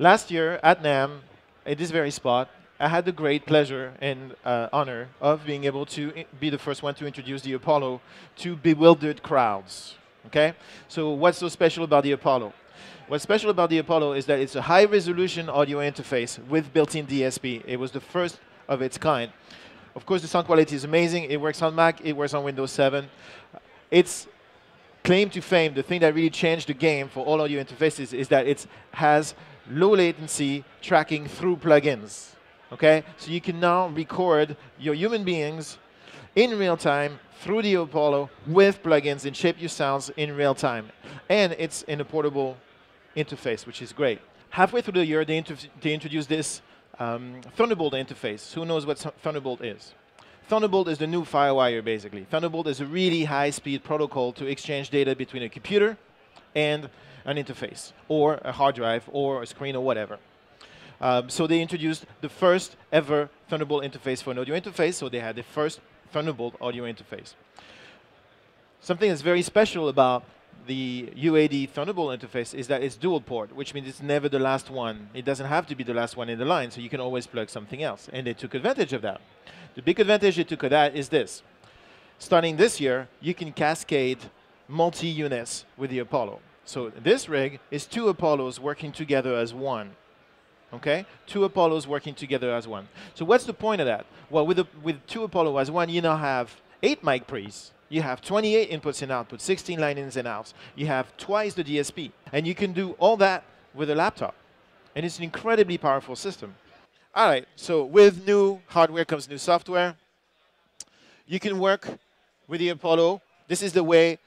Last year at NAMM, at this very spot, I had the great pleasure and honor of being able to be the first one to introduce the Apollo to bewildered crowds. Okay? So what's so special about the Apollo? What's special about the Apollo is that it's a high-resolution audio interface with built-in DSP. It was the first of its kind. Of course, the sound quality is amazing. It works on Mac. It works on Windows 7. Its claim to fame, the thing that really changed the game for all audio interfaces, is that it has low latency tracking through plugins. Okay? So you can now record your human beings in real time through the Apollo with plugins and shape your sounds in real time. And it's in a portable interface, which is great. Halfway through the year, they introduced this Thunderbolt interface. Who knows what Thunderbolt is? Thunderbolt is the new FireWire, basically. Thunderbolt is a really high-speed protocol to exchange data between a computer and an interface, or a hard drive, or a screen, or whatever. So they introduced the first ever Thunderbolt interface for an audio interface, so they had the first Thunderbolt audio interface. Something that's very special about the UAD Thunderbolt interface is that it's dual port, which means it's never the last one. It doesn't have to be the last one in the line, so you can always plug something else. And they took advantage of that. The big advantage they took of that is this. Starting this year, you can cascade multi-units with the Apollo. So this rig is two Apollos working together as one. Okay? Two Apollos working together as one. So what's the point of that? Well, with two Apollo as one, you now have 8 mic pre's. You have 28 inputs and outputs, 16 line ins and outs. You have twice the DSP. And you can do all that with a laptop. And it's an incredibly powerful system. All right, so with new hardware comes new software. You can work with the Apollo. This is the way,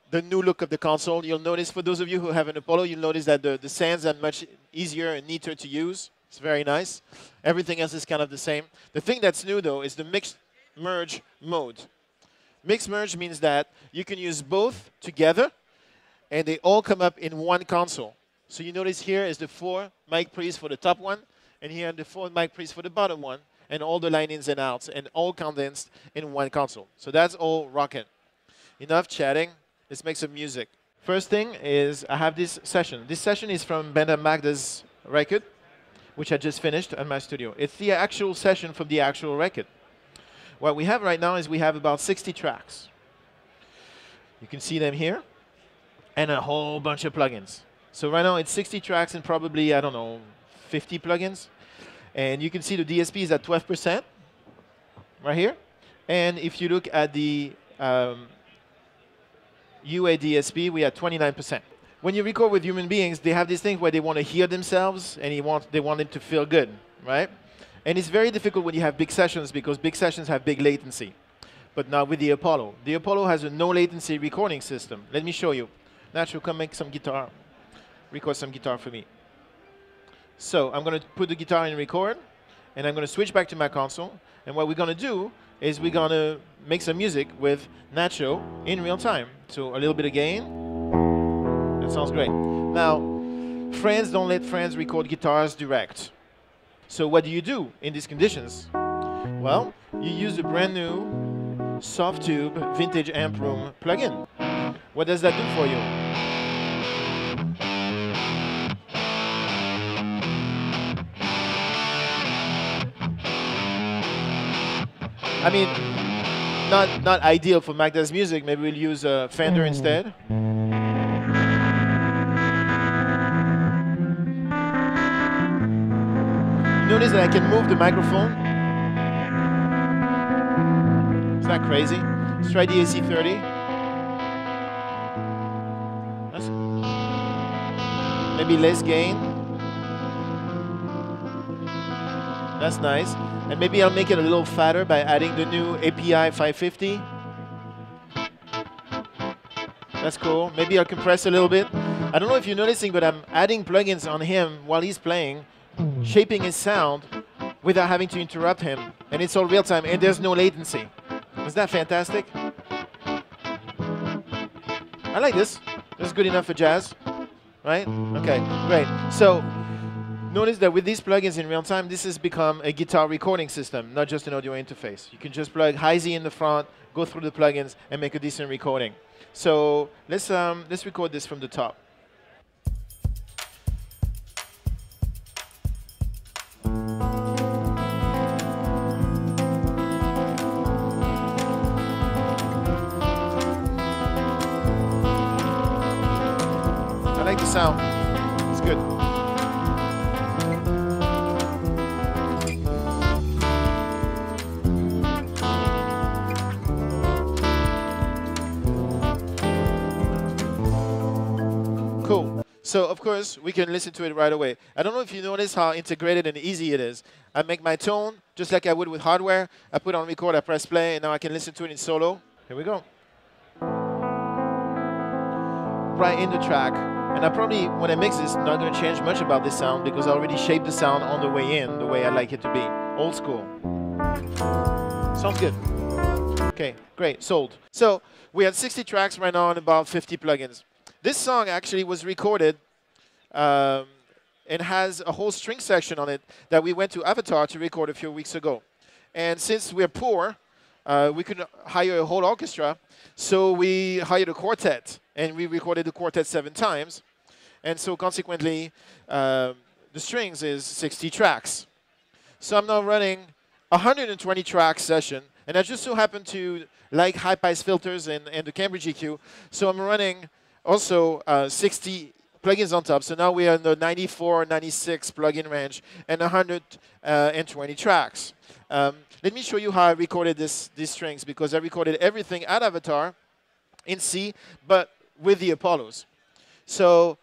the new look of the console. You'll notice, for those of you who have an Apollo, you'll notice that the sands are much easier and neater to use. It's very nice. Everything else is kind of the same. The thing that's new, though, is the mixed merge mode. Mixed merge means that you can use both together, and they all come up in one console. So you notice here is the 4 mic pre's for the top one, and here are the 4 mic pre's for the bottom one, and all the line ins and outs, and all condensed in one console. So that's all rocking. Enough chatting. Let's make some music. First thing is I have this session. This session is from Banda Magda's record, which I just finished at my studio. It's the actual session from the actual record. What we have right now is we have about 60 tracks. You can see them here, and a whole bunch of plugins. So right now it's 60 tracks and probably, I don't know, 50 plugins. And you can see the DSP is at 12% right here. And if you look at the UA DSP, we are at 29%. When you record with human beings, they have this thing where they want to hear themselves and they want it to feel good, right? And it's very difficult when you have big sessions because big sessions have big latency. But now with the Apollo has a no latency recording system. Let me show you. Nacho, come make some guitar. Record some guitar for me. So I'm going to put the guitar in record, and I'm going to switch back to my console. And what we're going to do is we're going to make some music with Nacho in real time. So a little bit of gain. That sounds great. Now, friends don't let friends record guitars direct. So what do you do in these conditions? Well, you use a brand new soft tube vintage amp room plugin. What does that do for you? I mean, not ideal for Magda's music. Maybe we'll use a Fender instead. Notice that I can move the microphone. Is that crazy? Let's try the AC30. That's maybe less gain. That's nice. And maybe I'll make it a little fatter by adding the new API 550. That's cool. Maybe I'll compress a little bit. I don't know if you're noticing, but I'm adding plugins on him while he's playing, shaping his sound without having to interrupt him. And it's all real time, and there's no latency. Is that fantastic? I like this. This is good enough for jazz, right? Okay, great. So notice that with these plugins in real time, this has become a guitar recording system, not just an audio interface. You can just plug Hi-Z in the front, go through the plugins, and make a decent recording. So let's record this from the top. the sound. It's good. Cool. So of course we can listen to it right away. I don't know if you notice how integrated and easy it is. I make my tone just like I would with hardware. I put on record, I press play, and now I can listen to it in solo. Here we go. Right in the track. And I probably, when I mix this, not going to change much about this sound because I already shaped the sound on the way in the way I like it to be. Old school. Sounds good. Okay, great, sold. So we had 60 tracks right now and about 50 plugins. This song actually was recorded and has a whole string section on it that we went to Avatar to record a few weeks ago. And since we're poor, we couldn't hire a whole orchestra, so we hired a quartet, and we recorded the quartet 7 times. And so consequently, the strings is 60 tracks. So I'm now running 120 track session, and I just so happen to like high-pass filters and the Cambridge EQ, so I'm running also 60 plugins on top. So now we are in the 94, 96 plugin range and 120 tracks. Let me show you how I recorded these strings, because I recorded everything at Avatar in C, but with the Apollos. So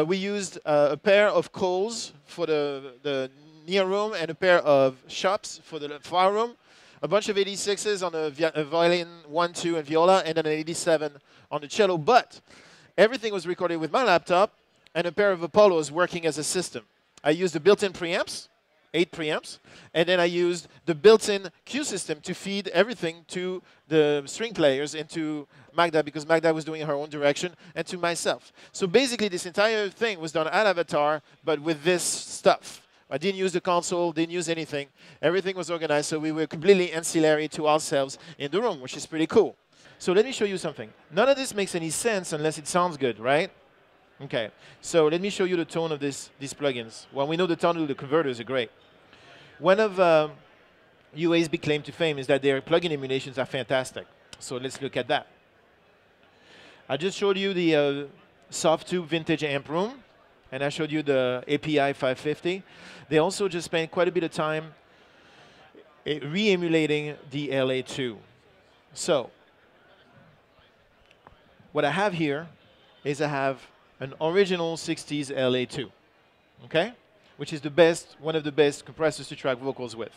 we used a pair of coals for the near room and a pair of shops for the far room, a bunch of 86s on a violin, 1, 2, and viola, and then an 87 on the cello. But everything was recorded with my laptop and a pair of Apollos working as a system. I used the built-in preamps, 8 preamps, and then I used the built-in Q system to feed everything to the string players and to Magda, because Magda was doing her own direction, and to myself. So basically this entire thing was done at Avatar, but with this stuff. I didn't use the console, didn't use anything. Everything was organized, so we were completely ancillary to ourselves in the room, which is pretty cool. So let me show you something. None of this makes any sense unless it sounds good, right? Okay, so let me show you the tone of these plugins. Well, we know the tone of the converters are great. One of UA's big claim to fame is that their plugin emulations are fantastic. So let's look at that. I just showed you the soft tube vintage amp room, and I showed you the API 550. They also just spent quite a bit of time re-emulating the LA2. So what I have here is I have an original 60s LA2, okay? Which is the best, one of the best compressors to track vocals with.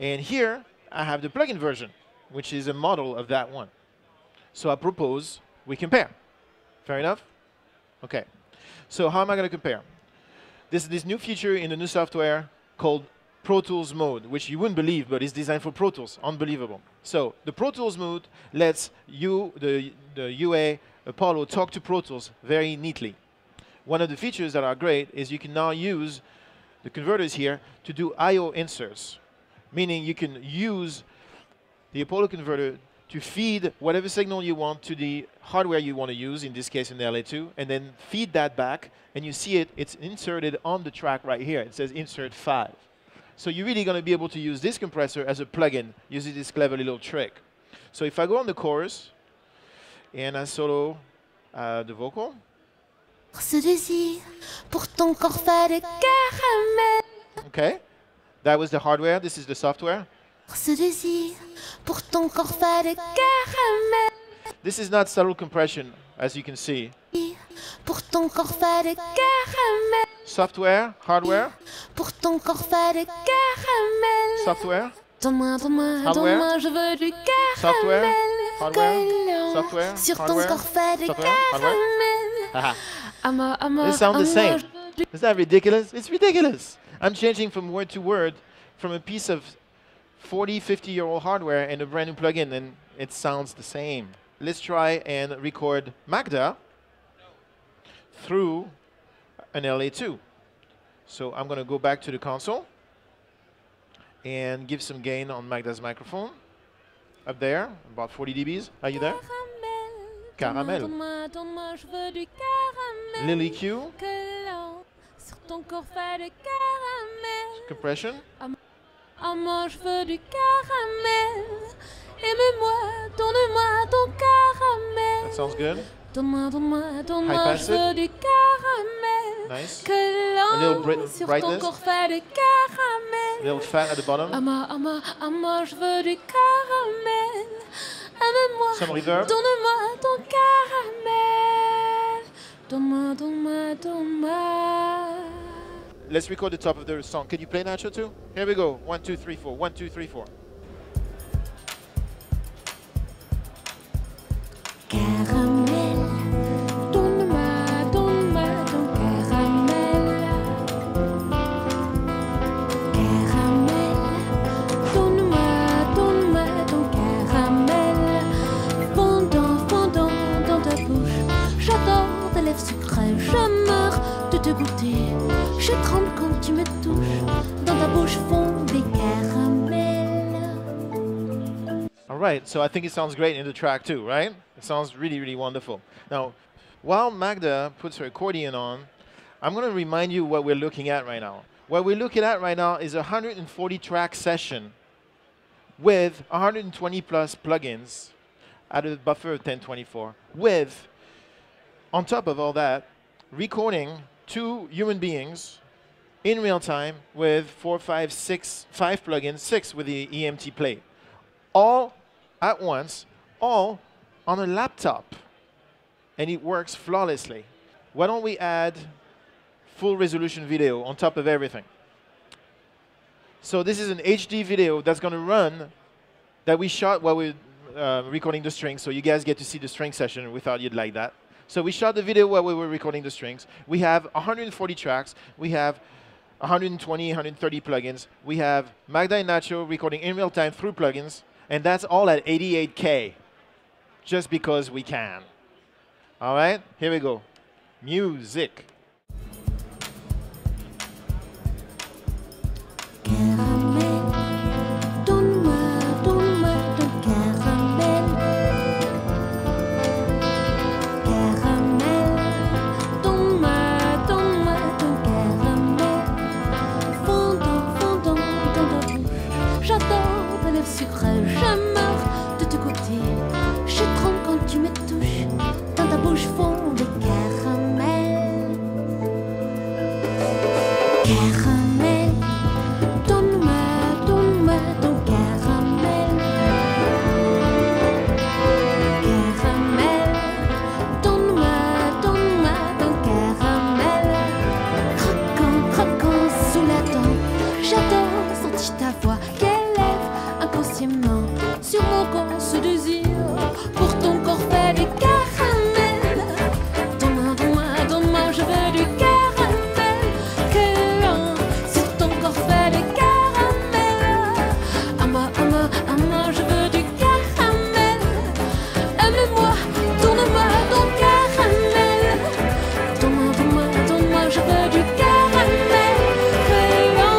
And here I have the plugin version, which is a model of that one. So I propose we compare. Fair enough? Okay. So how am I going to compare? This new feature in the new software called Pro Tools mode, which you wouldn't believe, but it's designed for Pro Tools. Unbelievable. So the Pro Tools mode lets you, the UA Apollo, talk to Pro Tools very neatly. One of the features that are great is you can now use the converters here to do I/O inserts, meaning you can use the Apollo converter to feed whatever signal you want to the hardware you want to use, in this case in the LA2, and then feed that back, and you see it's inserted on the track right here. It says insert 5. So you're really going to be able to use this compressor as a plugin using this clever little trick. So if I go on the chorus and I solo the vocal. Okay, that was the hardware. This is the software. This is not subtle compression, as you can see. Software, hardware. Software. Hardware. Software. Hardware. Software. Hardware. Software. Hardware. They sound the same. Is that ridiculous? It's ridiculous. I'm changing from word to word from a piece of 40, 50-year-old hardware and a brand new plugin, and it sounds the same. Let's try and record Magda through an LA2. So I'm going to go back to the console and give some gain on Magda's microphone. Up there, about 40 dBs. Are you there? Caramel. Lily Q. Compression. Maman, je veux du caramel. Aime-moi, donne-moi ton caramel. That sounds good. Donne-moi, donne-moi, High donne-moi, pass je veux du caramel. Nice. Que A little l'on sur ton brightness. corps fait de caramel. A little fat at the bottom. Moi, je veux du caramel. Amène-moi, Some reverb. donne-moi ton caramel. Donne-moi, donne-moi, donne-moi. Let's record the top of the song. Can you play Nacho too? Here we go. 1, 2, 3, 4. 1, 2, 3, 4. Caramel, donne-moi, donne-moi ton caramel. Caramel, donne-moi, donne-moi ton caramel. Fondant, fondant dans ta bouche. J'adore tes lèvres sucrées, je meurs de te goûter. Je tremble quand tu me touches. Dans ta bouche fond des caramels. All right, so I think it sounds great in the track too, right? It sounds really, really wonderful. Now, while Magda puts her accordion on, I'm going to remind you what we're looking at right now. What we're looking at right now is a 140-track session with 120 plus plugins at a buffer of 1024, with, on top of all that, recording 2 human beings in real time with 4, 5, 6, 5 plugins, 6 with the EMT plate. All at once, all on a laptop, and it works flawlessly. Why don't we add full resolution video on top of everything? So this is an HD video that's going to run that we shot while we're recording the strings, so you guys get to see the string session. We thought you'd like that. So we shot the video while we were recording the strings. We have 140 tracks. We have 120, 130 plugins. We have Magda and Nacho recording in real time through plugins, and that's all at 88K, just because we can. All right, here we go. Music. Caramel, donne-moi, donne-moi ton caramel. Caramel, donne-moi, donne-moi ton caramel. Fondant, fondant dans ta bouche. J'adore tes lèvres sucrées, je meurs de te goûter. Je tremble quand tu me touches. Dans ta bouche fond des caramels. Caramel, donne-moi, donne-moi ton caramel. Caramel, donne-moi, donne-moi ton caramel. Croquant, croquant sous la dent. J'adore sentir ta voix qui élève inconsciemment sur mon corps ce désir. Pour ton corps fait des caramels. Donne-moi, donne-moi, donne-moi, je veux du caramel. Que l'on sur ton corps fait des caramels. À moi, je veux du caramel. Aime-moi, donne-moi ton caramel. Donne-moi, donne-moi, donne-moi, je veux du caramel. Que l'on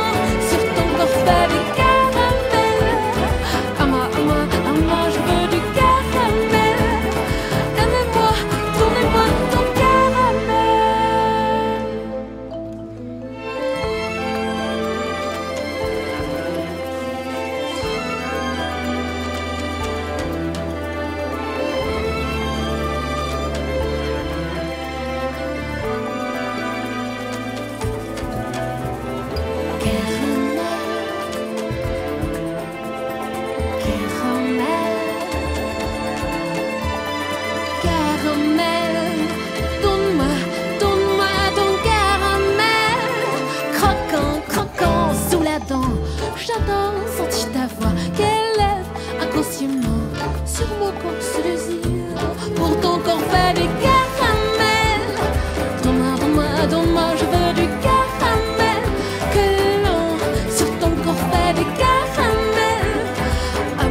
sur ton corps fait des caramels. À moi, je veux du caramel. Aime-moi, donne-moi ton caramel. Caramel, donne-moi, donne-moi ton caramel. Croquant, croquant sous la dent. J'adore sentir ta voix qui élève inconsciemment sur mon corps ce désir. Pour ton corps fait des caramels. Donne-moi, donne-moi, donne-moi, je veux du caramel. Que l'on sur ton corps fait des caramels. À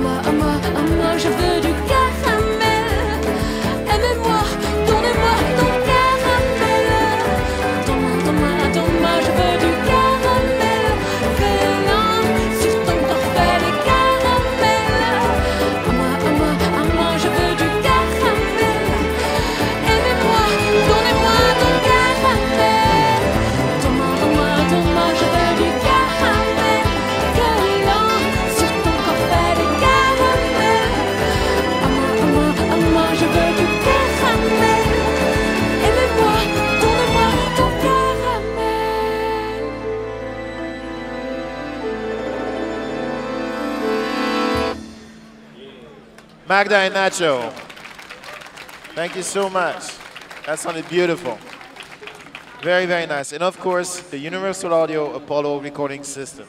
moi, je veux du caramel. Aime-moi, donne-moi ton caramel. Donne-moi, donne-moi, donne-moi, je veux du caramel. Que l'on sur ton corps fait des caramels. À moi, je veux du caramel. Magda and Nacho, thank you so much. That sounded beautiful. Very, very nice. And of course, the Universal Audio Apollo recording system.